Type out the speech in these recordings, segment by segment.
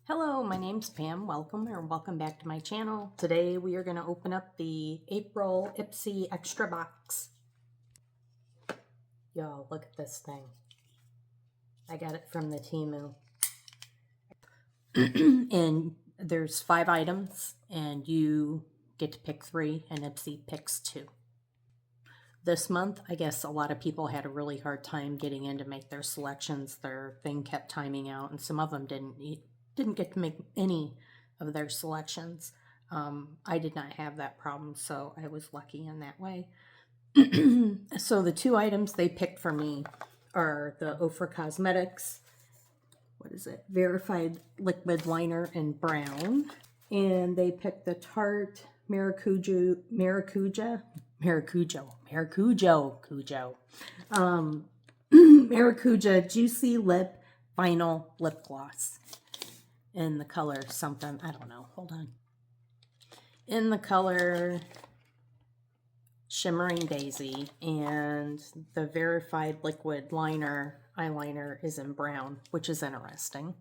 Hello, my name's Pam. Welcome back to my channel. Today we are going to open up the April Ipsy Extra Box. Y'all, look at this thing. I got it from the Temu. And there's 5 items, and you get to pick 3, and Ipsy picks 2. This month, I guess a lot of people had a really hard time getting in to make their selections. Their thing kept timing out, and some of them didn't get to make any of their selections. I did not have that problem, so I was lucky in that way. So the 2 items they picked for me are the Ofra Cosmetics, Verified Liquid Liner in brown, and they picked the Tarte Maracuja Juicy Lip Vinyl Lip Gloss in the color something, I don't know, hold on. In the color Shimmering Daisy, and the Verified Liquid eyeliner is in brown, which is interesting.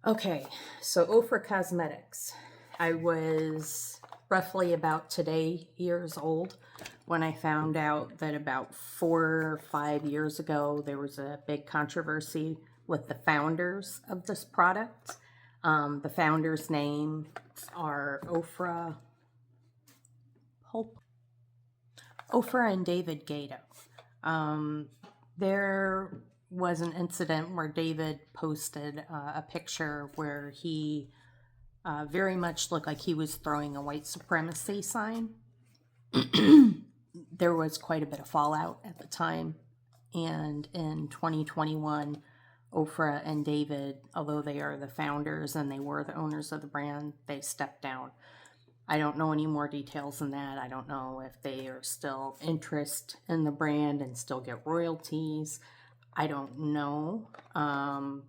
Okay, so Ofra Cosmetics. I was roughly about today years old when I found out that about 4 or 5 years ago there was a big controversy with the founders of this product. The founders' names are Ofra and David Gato. There was an incident where David posted a picture where he very much looked like he was throwing a white supremacy sign. There was quite a bit of fallout at the time, and in 2021, Ofra and David, although they are the founders and they were the owners of the brand, they stepped down. I don't know any more details than that. I don't know if they are still interested in the brand and still get royalties. I don't know. But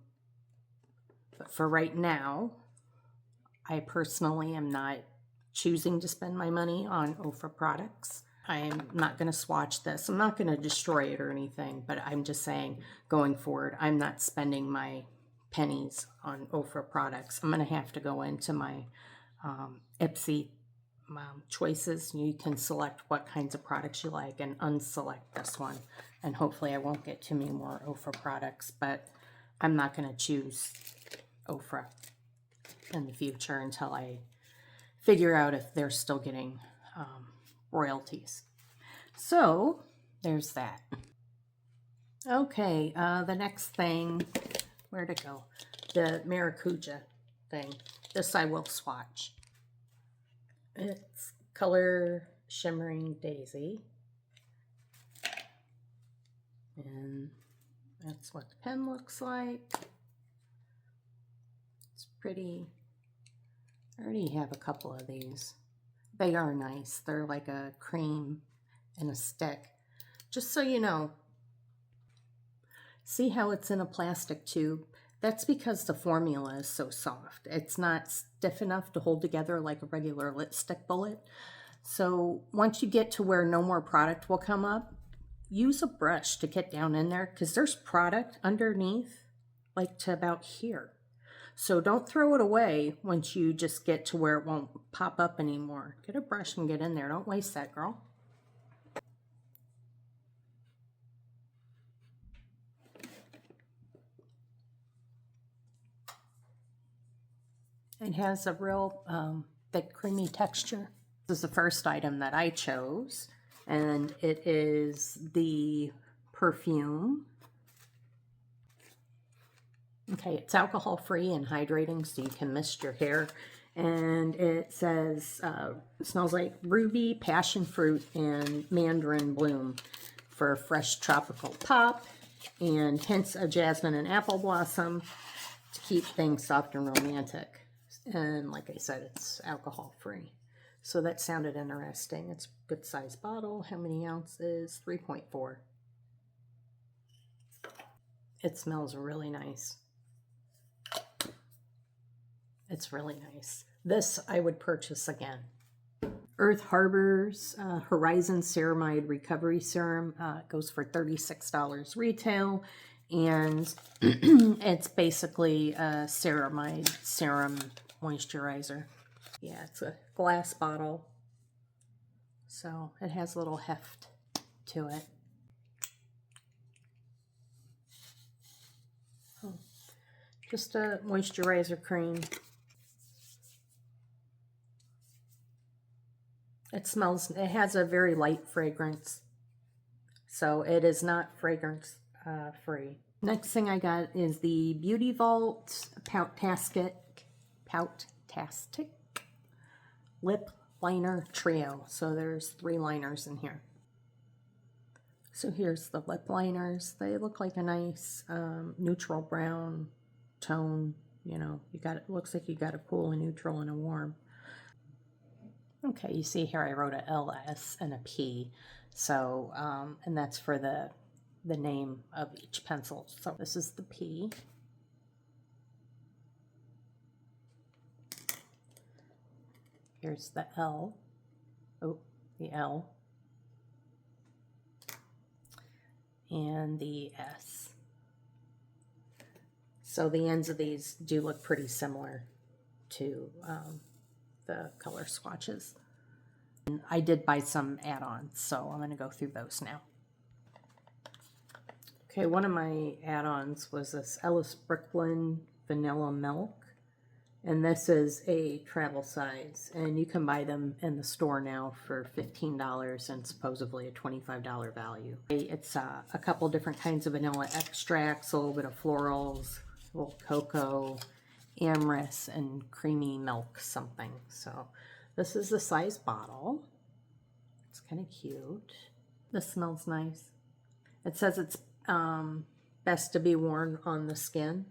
for right now, I personally am not choosing to spend my money on Ofra products. I'm not going to swatch this. I'm not going to destroy it or anything, but I'm just saying going forward, I'm not spending my pennies on Ofra products. I'm going to have to go into my Ipsy choices. You can select what kinds of products you like and unselect this one. And hopefully I won't get too many more Ofra products, but I'm not going to choose Ofra in the future until I figure out if they're still getting royalties. So there's that. Okay, the next thing, where'd it go? The Maracuja thing. This I will swatch. It's color Shimmering Daisy. And that's what the pen looks like. It's pretty. I already have a couple of these. They are nice. They're like a cream and a stick. Just so you know, see how it's in a plastic tube? That's because the formula is so soft. It's not stiff enough to hold together like a regular lipstick bullet. So once you get to where no more product will come up, use a brush to get down in there, because there's product underneath like to about here. So don't throw it away once you just get to where it won't pop up anymore. Get a brush and get in there. Don't waste that, girl. It has a real thick, creamy texture. This is the first item that I chose, and it is the perfume. Okay, it's alcohol-free and hydrating, so you can mist your hair. And it says, it smells like ruby, passion fruit, and mandarin bloom for a fresh tropical pop, and hints of jasmine and apple blossom to keep things soft and romantic. And like I said, it's alcohol-free. So that sounded interesting. It's a good size bottle. How many ounces? 3.4. It smells really nice. It's really nice. This I would purchase again. Earth Harbor's Horizon Ceramide Recovery Serum goes for $36 retail, And it's basically a ceramide serum moisturizer. Yeah, it's a glass bottle, so it has a little heft to it. Oh, just a moisturizer cream. It has a very light fragrance, so it is not fragrance free. Next thing I got is the Beauty Vault Pout-tastic Lip Liner Trio. So there's 3 liners in here. So here's the lip liners. They look like a nice neutral brown tone. You know, it looks like you got a cool, a neutral, and a warm. Okay, you see here I wrote a LS and a P. So, and that's for the name of each pencil. So this is the P. Here's the L. Oh, the L. And the S. So the ends of these do look pretty similar to the color swatches. And I did buy some add-ons, so I'm going to go through those now. Okay, one of my add-ons was this Ellis Brooklyn Vanilla Milk. And this is a travel size. And you can buy them in the store now for $15 and supposedly a $25 value. It's a couple different kinds of vanilla extracts, a little bit of florals, a little cocoa, amyris, and creamy milk something. So this is the size bottle. It's kind of cute. This smells nice. It says it's best to be worn on the skin.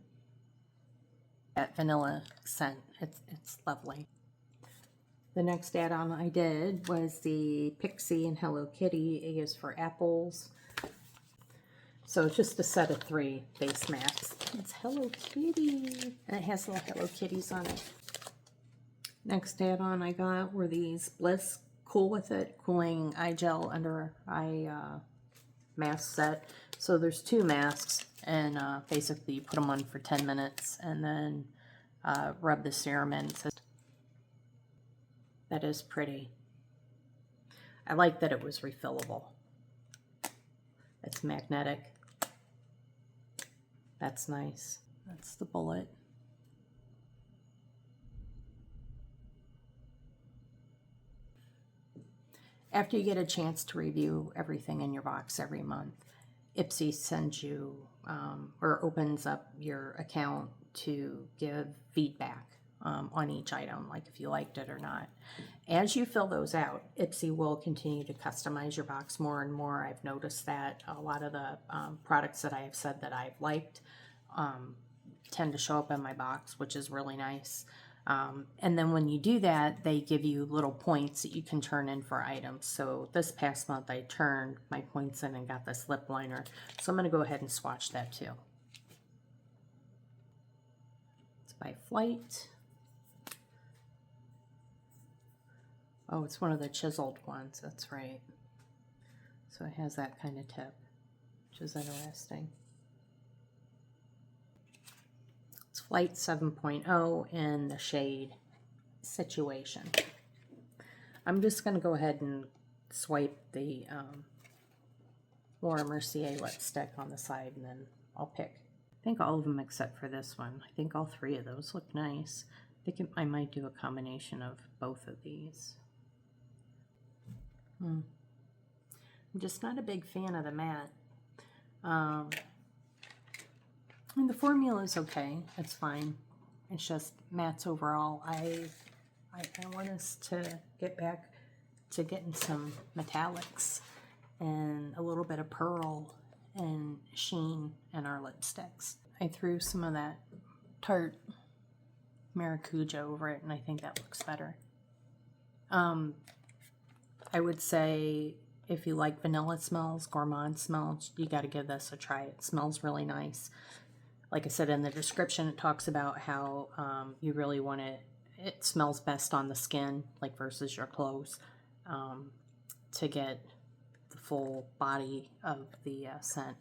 That vanilla scent, it's lovely. The next add-on I did was the Pixie and Hello Kitty. It is for apples. So it's just a set of 3 face masks. It's Hello Kitty, and it has little Hello Kitties on it. Next add-on I got were these Bliss Cool With It Cooling Eye Gel Under Eye mask set. So there's 2 masks, and basically you put them on for 10 minutes and then rub the serum in. So that is pretty. I like that it was refillable. It's magnetic. That's nice. That's the bullet. After you get a chance to review everything in your box every month, Ipsy sends you or opens up your account to give feedback on each item, like if you liked it or not. As you fill those out, Ipsy will continue to customize your box more and more. I've noticed that a lot of the products that I have said that I've liked tend to show up in my box, which is really nice. And then when you do that, they give you little points that you can turn in for items. So this past month, I turned my points in and got this lip liner. So I'm going to go ahead and swatch that too. It's by Flight. Oh, it's one of the chiseled ones. That's right. So it has that kind of tip, which is interesting. It's Flight 7.0 in the shade Situation. I'm just going to go ahead and swipe the Laura Mercier lipstick on the side, and then I'll pick. I think all of them except for this one. I think all 3 of those look nice. I think I might do a combination of both of these. I'm just not a big fan of the matte. And the formula is okay. It's fine. It's just mattes overall. I want us to get back to getting some metallics and a little bit of pearl and sheen in our lipsticks. I threw some of that Tarte Maracuja over it, and I think that looks better. I would say if you like vanilla smells, gourmand smells, you got to give this a try. It smells really nice. Like I said in the description, it talks about how you really want it smells best on the skin, like versus your clothes, to get the full body of the scent.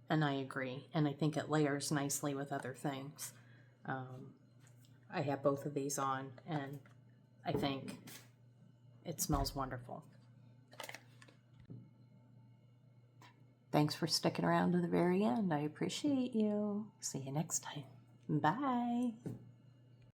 And I agree. And I think it layers nicely with other things. I have both of these on, and I think it smells wonderful. Thanks for sticking around to the very end. I appreciate you. See you next time. Bye.